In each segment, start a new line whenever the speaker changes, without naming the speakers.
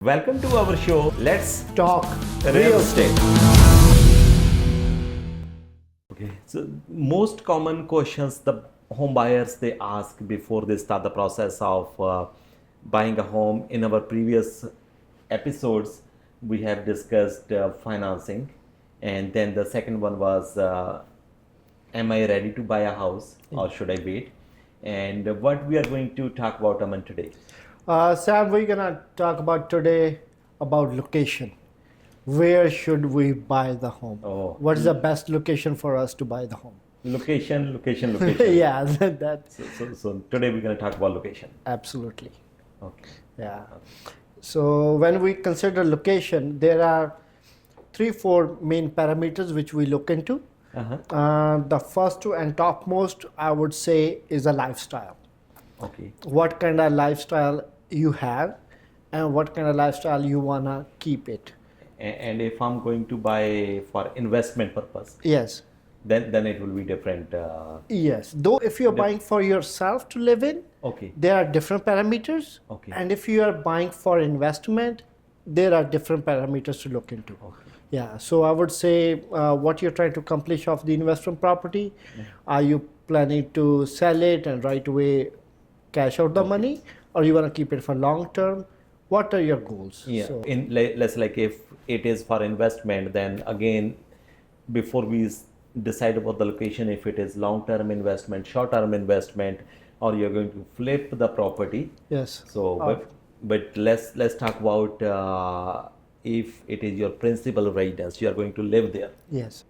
Welcome to our show. Let's
Talk
real estate. Okay, so most common questions the home buyers they ask before they start the process of buying a home. In our previous episodes, we have discussed financing, and then the second one was, am I ready to buy a house or should I wait? And what we are going to talk about, Aman, today.
Sam, we're gonna talk about today about location. Where should we buy the home?
Oh.
What is the best location for us to buy the home?
Location.
Yeah, that
So today we're going to talk about location.
absolutely.
Okay.
Yeah. So when we consider location, there are 3-4 main parameters which we look into. The first and topmost, I would say, is a lifestyle.
Okay.
What kind of lifestyle you have, and what kind of lifestyle you wanna keep it.
And if I'm going to buy for investment purpose,
Yes.
then it will be different.
Yes, though if you're buying for yourself to live in,
Okay.
there are different parameters.
Okay.
And if you are buying for investment, there are different parameters to look into.
Okay.
Yeah, so I would say what you're trying to accomplish of the investment property, are you planning to sell it and right away cash out the money, or you want to keep it for long term? What are your goals?
Yeah.
So,
Let's like if it is for investment, then again, before we decide about the location, if it is long-term investment, short-term investment, or you're going to flip the property.
yes.
So, but let's talk about if it is your principal residence, you are going to live there.
Yes.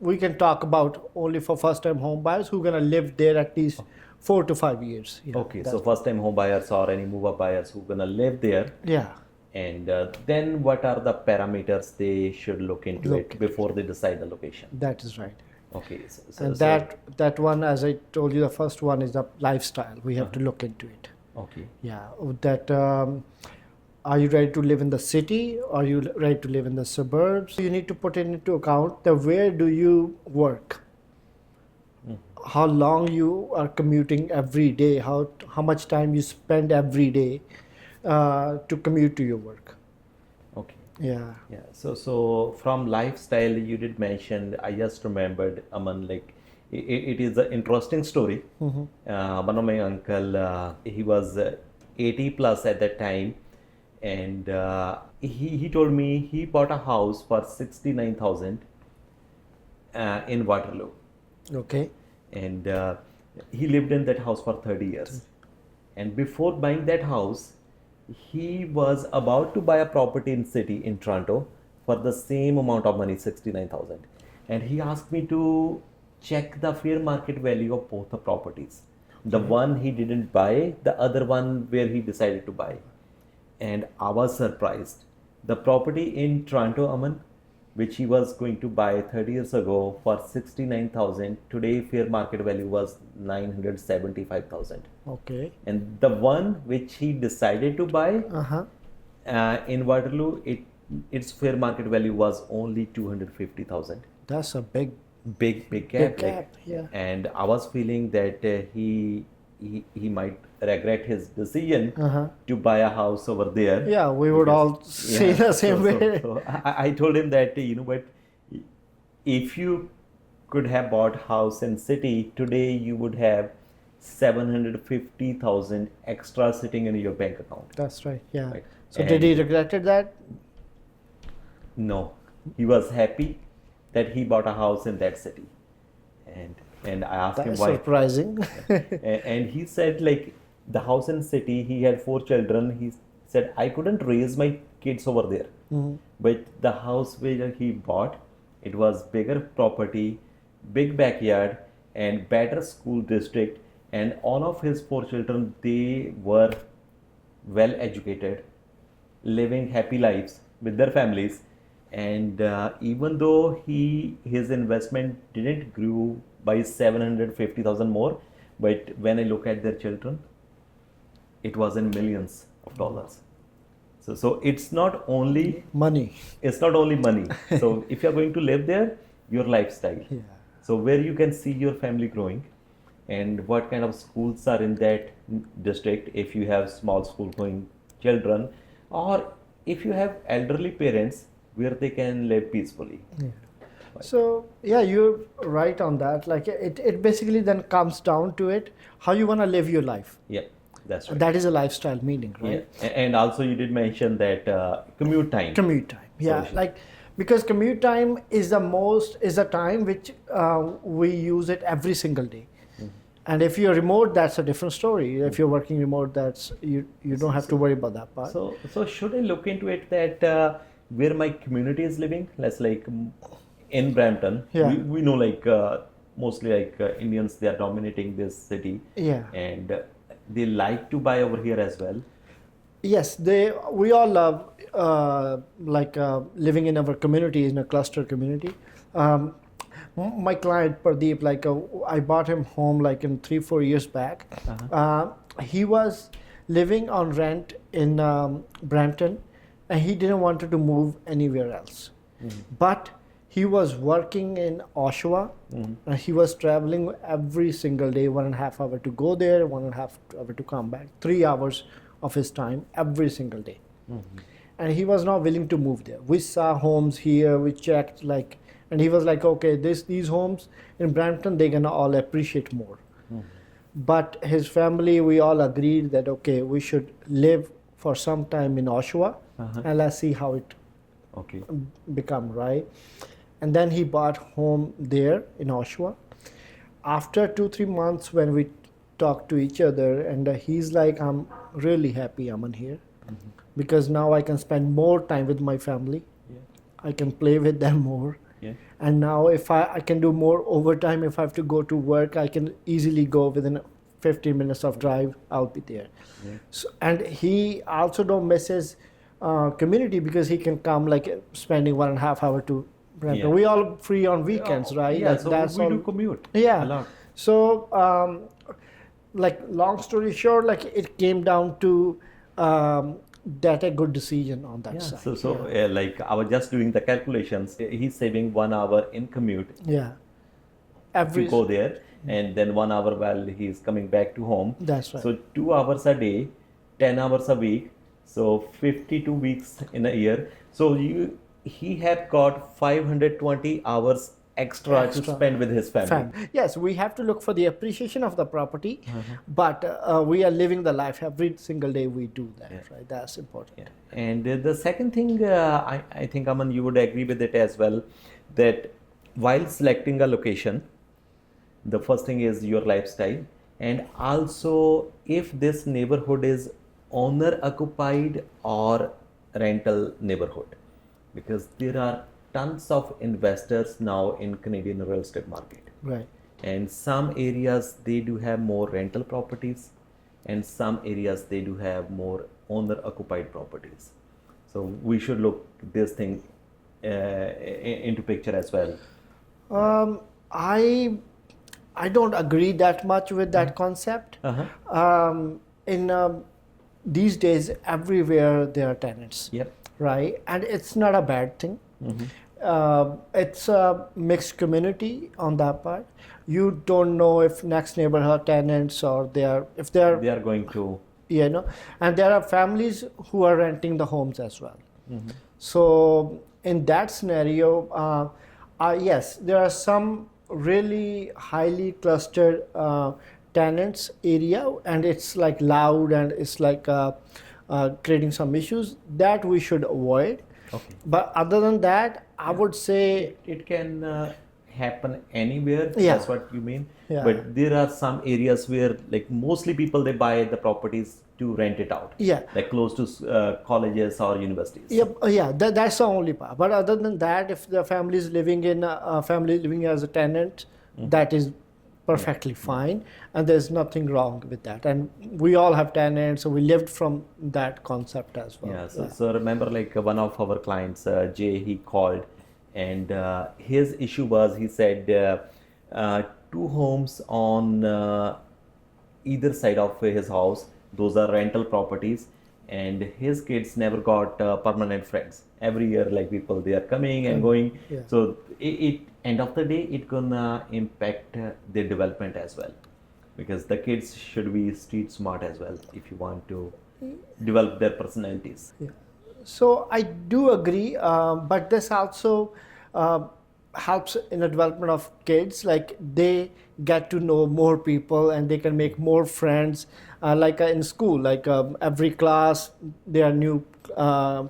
We can talk about only for first-time home buyers who are going to live there at least 4 to 5 years. Yeah,
Okay, so first-time home buyers or any move-up buyers who gonna live there,
yeah,
and then what are the parameters they should look into it before they decide the location?
that is right.
Okay,
And that one, as I told you, the first one is the lifestyle. We have to look into it.
okay,
Yeah, that are you ready to live in the city? Are you ready to live in the suburbs? You need to put it into account that where do you work? How long you are commuting every day? How much time you spend every day to commute to your work?
okay.
Yeah.
Yeah, so from lifestyle you did mention, I just remembered, Aman, like it is an interesting story. One of my uncle, he was 80 plus at that time, and he told me he bought a house for 69,000 in Waterloo,
Okay.
and he lived in that house for 30 years. And before buying that house, he was about to buy a property in city in Toronto for the same amount of money, 69,000. And he asked me to check the fair market value of both the properties. The one he didn't buy, the other one where he decided to buy. And I was surprised. The property in Toronto, Aman, which he was going to buy 30 years ago for 69,000, today fair market value was 975,000.
Okay.
And the one which he decided to buy in Waterloo, its fair market value was only 250,000.
That's a big
Big gap.
Big gap, yeah.
And I was feeling that he might regret his decision to buy a house over there.
Yeah, we would all say the same way.
So I told him that, you know what, if you could have bought house in city today, you would have 750,000 extra sitting in your bank account.
That's right. Yeah.
Right.
So did he regretted that?
No, he was happy that he bought a house in that city, and I asked him
That's
why.
surprising.
And he said, like, the house in city, he had 4 children. He said, I couldn't raise my kids over there. But the house where he bought, it was bigger property, big backyard, and better school district. And all of his 4 children, they were well educated, living happy lives with their families. And even though his investment didn't grew by 750,000 more, but when I look at their children, it was in millions of dollars. So it's not only
Money.
It's not only money. So if you're going to live there, your lifestyle.
Yeah.
So where you can see your family growing, and what kind of schools are in that district. If you have small school going children, or if you have elderly parents where they can live peacefully.
So yeah, you're right on that. Like it basically then comes down to it how you want to live your life.
Yeah, that's right.
That is a lifestyle meaning, right?
Yeah. And also you did mention that commute time.
Commute time, yeah. Like because commute time is the time which we use it every single day. And if you're remote, that's a different story. If you're working remote, that's you don't have to worry about that part.
So should I look into it that where my community is living? Let's like in Brampton,
Yeah.
we know like mostly like Indians, they are dominating this city.
Yeah.
And they like to buy over here as well.
Yes, we all love living in our community, in a cluster community. My client Pradeep, I bought him home like in 3-4 years back. He was living on rent in Brampton, and he didn't want to move anywhere else. But he was working in Oshawa, and he was traveling every single day, 1.5 hour to go there, 1.5 hour to come back, 3 hours of his time every single day. And he was not willing to move there. We saw homes here, we checked and he was like, okay, these homes in Brampton, they're gonna all appreciate more. But his family, we all agreed that, okay, we should live for some time in Oshawa, and let's see how it become, right? And then he bought home there in Oshawa. After 2-3 months, when we talked to each other, and he's like, I'm really happy I'm in here, because now I can spend more time with my family. I can play with them more. And now if I can do more overtime, if I have to go to work, I can easily go within 15 minutes of drive, I'll be there. So, and he also don't miss his community, because he can come spending 1.5 hour to Brampton. We all free on weekends, right?
Yeah, so
that's
we
all.
do commute
Yeah.
a lot.
So long story short, it came down to that a good decision on that side.
I was just doing the calculations. He's saving 1 hour in commute to go there, and then 1 hour while he's coming back to home.
That's right.
So 2 hours a day, 10 hours a week, so 52 weeks in a year. So he had got 520 hours extra to spend with his family.
Yes, we have to look for the appreciation of the property, but we are living the life every single day. We do that, right? That's important.
And the second thing, I think, Aman, you would agree with it as well, that while selecting a location, the first thing is your lifestyle, and also if this neighborhood is owner occupied or rental neighborhood, because there are tons of investors now in Canadian real estate market.
Right.
And some areas they do have more rental properties, and some areas they do have more owner occupied properties. So we should look this thing into picture as well.
I don't agree that much with that concept. In these days, everywhere there are tenants. Right, and it's not a bad thing. It's a mixed community on that part. You don't know if next neighbor are tenants, or they are
going to,
and there are families who are renting the homes as well. So in that scenario, yes, there are some really highly clustered tenants area, and it's loud, and it's creating some issues that we should avoid. But other than that, I would say
it can happen anywhere.
Yeah.
That's what you mean.
Yeah.
But there are some areas where mostly people, they buy the properties to rent it out. Close to colleges or universities.
That's the only part. But other than that, if the family is living as a tenant, that is perfectly fine, and there's nothing wrong with that. And we all have tenants, so we lived from that concept as well.
So remember, one of our clients, Jay, he called, and his issue was, he said 2 homes on either side of his house, those are rental properties, and his kids never got permanent friends. Every year, people, they are coming and going. So it end of the day, it gonna impact their development as well, because the kids should be street smart as well if you want to develop their personalities.
So I do agree, but this also uh, helps in the development of kids. Like they get to know more people and they can make more friends. Like in school, like every class, there are new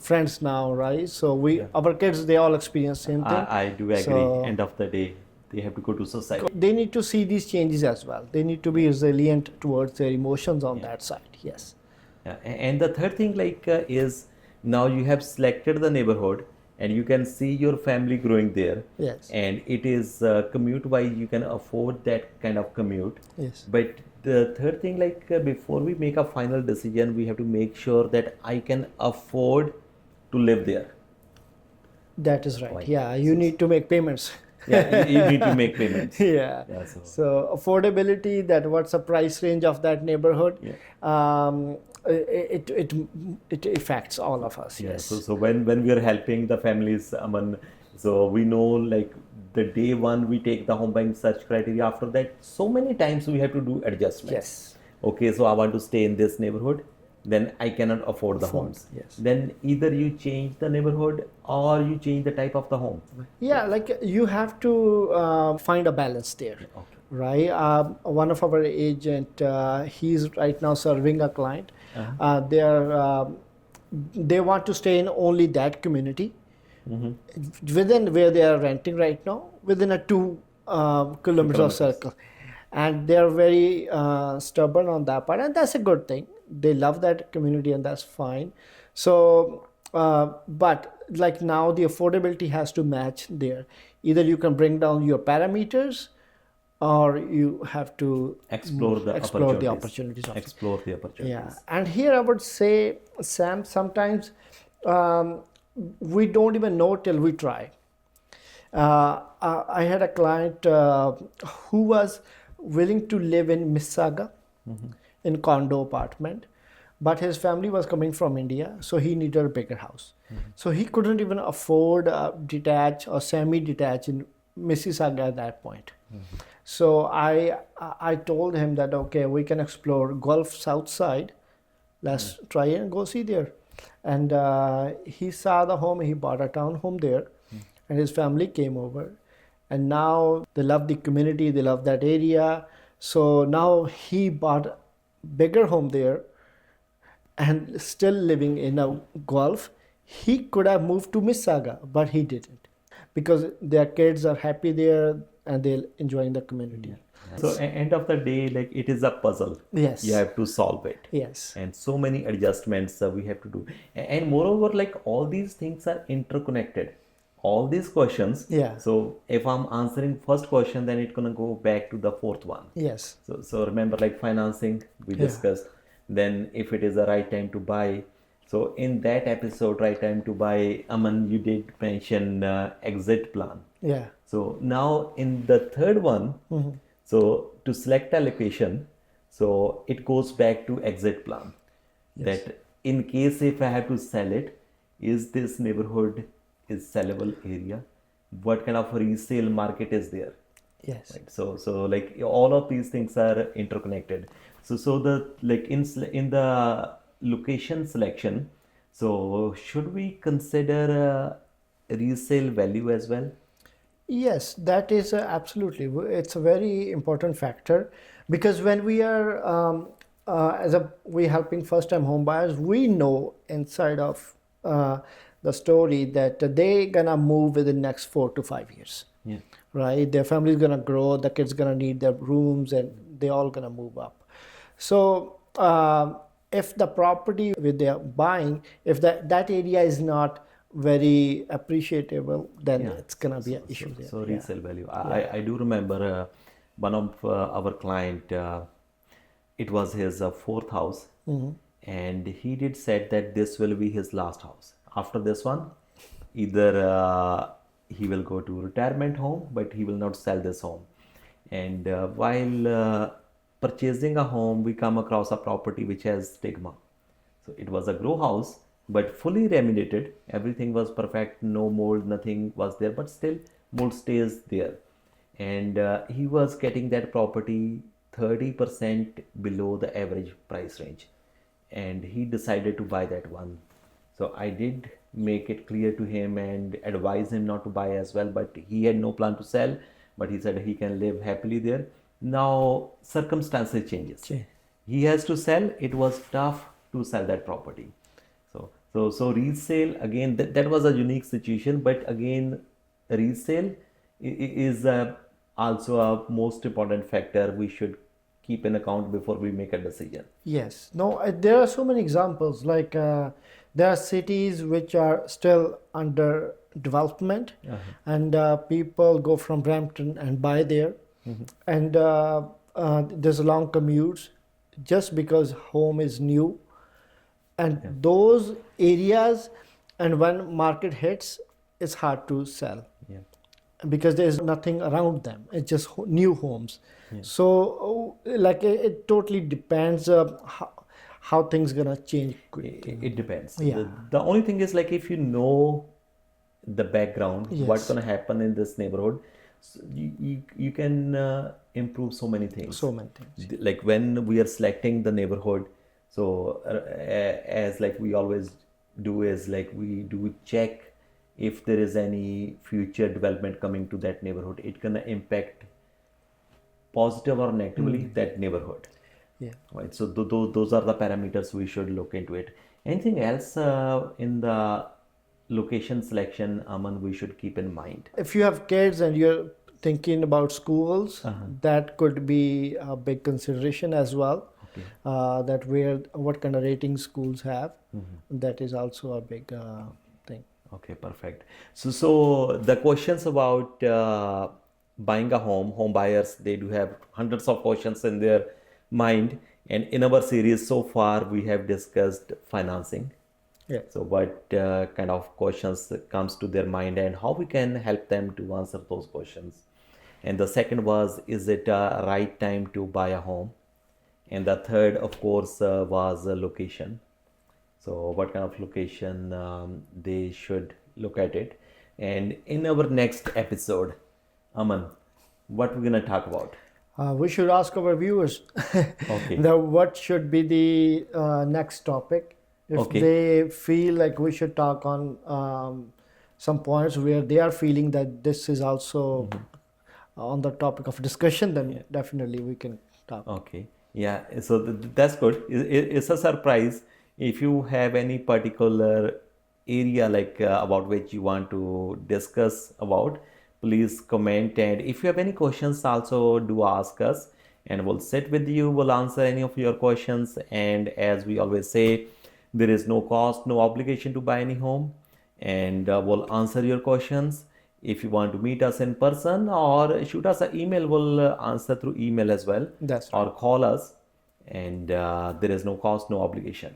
friends now, right? So
Yeah.
our kids, they all experience same thing.
I do agree.
So
End of the day, they have to go to society.
they need to see these changes as well. They need to be resilient towards their emotions on that side. Yes.
Yeah. And the third thing is now you have selected the neighborhood and you can see your family growing there.
Yes.
And it is commute wise, you can afford that kind of commute.
Yes.
But the third thing, before we make a final decision, we have to make sure that I can afford to live there.
That is right.
Like,
Yeah, you need to make payments.
Yeah, you need to make payments.
Yeah.
Yeah,
So affordability, that what's the price range of that neighborhood?
Yeah.
It affects all of us.
Yeah.
Yes.
So when we are helping the families, Aman, so we know like the day one we take the home buying search criteria. After that, so many times we have to do adjustments.
Yes.
Okay, so I want to stay in this neighborhood, then I cannot afford the homes.
Yes.
Then either you change the neighborhood or you change the type of the home.
Yeah, like you have to find a balance there.
Okay.
Right. One of our agent, he's right now serving a client. They want to stay in only that community within where they are renting right now, within a 2 kilometers of circle, and they are very stubborn on that part, and that's a good thing. They love that community, and that's fine. So, but like now, the affordability has to match there. Either you can bring down your parameters, or you have to
Explore the
opportunities of it.
Explore the opportunities.
Yeah, and here I would say, Sam, sometimes we don't even know till we try. I had a client who was willing to live in Mississauga in condo apartment, but his family was coming from India, so he needed a bigger house. So he couldn't even afford detached or semi-detached in Mississauga at that point. So I told him that, okay, we can explore Gulf South Side. Let's try and go see there. And he saw the home. He bought a townhome there, and his family came over. And now they love the community. They love that area. So now he bought a bigger home there, and still living in a Gulf. He could have moved to Mississauga, but he didn't, because their kids are happy there and they're enjoying the community.
So end of the day, like it is a puzzle.
Yes.
You have to solve it.
Yes.
And so many adjustments we have to do. And moreover, like all these things are interconnected. All these questions.
Yeah.
So if I'm answering first question, then it's gonna go back to the fourth one.
Yes.
So remember, like financing we discussed. Then if it is the right time to buy. So in that episode, right time to buy, Aman, you did mention exit plan.
Yeah.
So now in the third one, so to select a location, so it goes back to exit plan. That in case if I have to sell it, is this neighborhood is sellable area? What kind of resale market is there?
Yes.
Right. So like all of these things are interconnected. So the like in the location selection, so should we consider resale value as well?
Yes, that is absolutely. It's a very important factor, because when we are we helping first time home buyers, we know inside of the story that they gonna move within next 4 to 5 years.
Yeah.
Right? Their family is gonna grow. The kids gonna need their rooms, and they all gonna move up. So if the property with they're buying, if that area is not very appreciable, then it's gonna be an issue there.
So resale value. I do remember one of our client. It was his fourth house, and he did said that this will be his last house. After this one, either he will go to retirement home, but he will not sell this home. And while purchasing a home, we come across a property which has stigma. So it was a grow house, but fully remediated. Everything was perfect, no mold, nothing was there, but still mold stays there. And he was getting that property 30% below the average price range, and he decided to buy that one. So I did make it clear to him and advise him not to buy as well, but he had no plan to sell, but he said he can live happily there. Now circumstances changes.
Okay.
He has to sell. It was tough to sell that property. So resale again, that was a unique situation, but again, resale is also a most important factor we should keep in account before we make a decision.
Yes. No, there are so many examples. Like there are cities which are still under development, and people go from Brampton and buy there, and there's a long commutes just because home is new, and those areas, and when market hits, it's hard to sell.
Yeah.
Because there's nothing around them. It's just new homes. So like it totally depends how things gonna change quickly.
It depends.
Yeah.
The only thing is like if you know the background, what's
Yes.
gonna happen in this neighborhood, so you can improve so many things.
So many things.
Like when we are selecting the neighborhood, so as like we always do is like we do check if there is any future development coming to that neighborhood, it gonna impact positive or negatively that neighborhood.
Yeah.
Right. So those are the parameters we should look into it. Anything else in the location selection, Aman, we should keep in mind?
If you have kids and you're thinking about schools, that could be a big consideration as well.
Okay.
That what kind of ratings schools have. That is also a big thing.
Okay, perfect. So the questions about buying a home buyers, they do have hundreds of questions in their mind. And in our series so far, we have discussed financing.
Yeah.
So what kind of questions comes to their mind and how we can help them to answer those questions. And the second was, is it a right time to buy a home? And the third, of course, was location. So what kind of location they should look at it. And in our next episode, Aman, what we're gonna talk about?
We should ask our viewers
Okay.
what should be the next topic. If
Okay.
they feel like we should talk on some points where they are feeling that this is also on the topic of discussion, then definitely we can talk.
Okay. Yeah. So that's good. It's a surprise. If you have any particular area like about which you want to discuss about, please comment. And if you have any questions, also do ask us, and we'll sit with you. We'll answer any of your questions. And as we always say, there is no cost, no obligation to buy any home, and we'll answer your questions. If you want to meet us in person or shoot us an email, we'll answer through email as well.
That's right.
Or call us, and there is no cost, no obligation.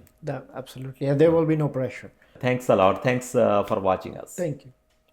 Absolutely. And there will be no pressure.
Thanks a lot. Thanks for watching us.
Thank you.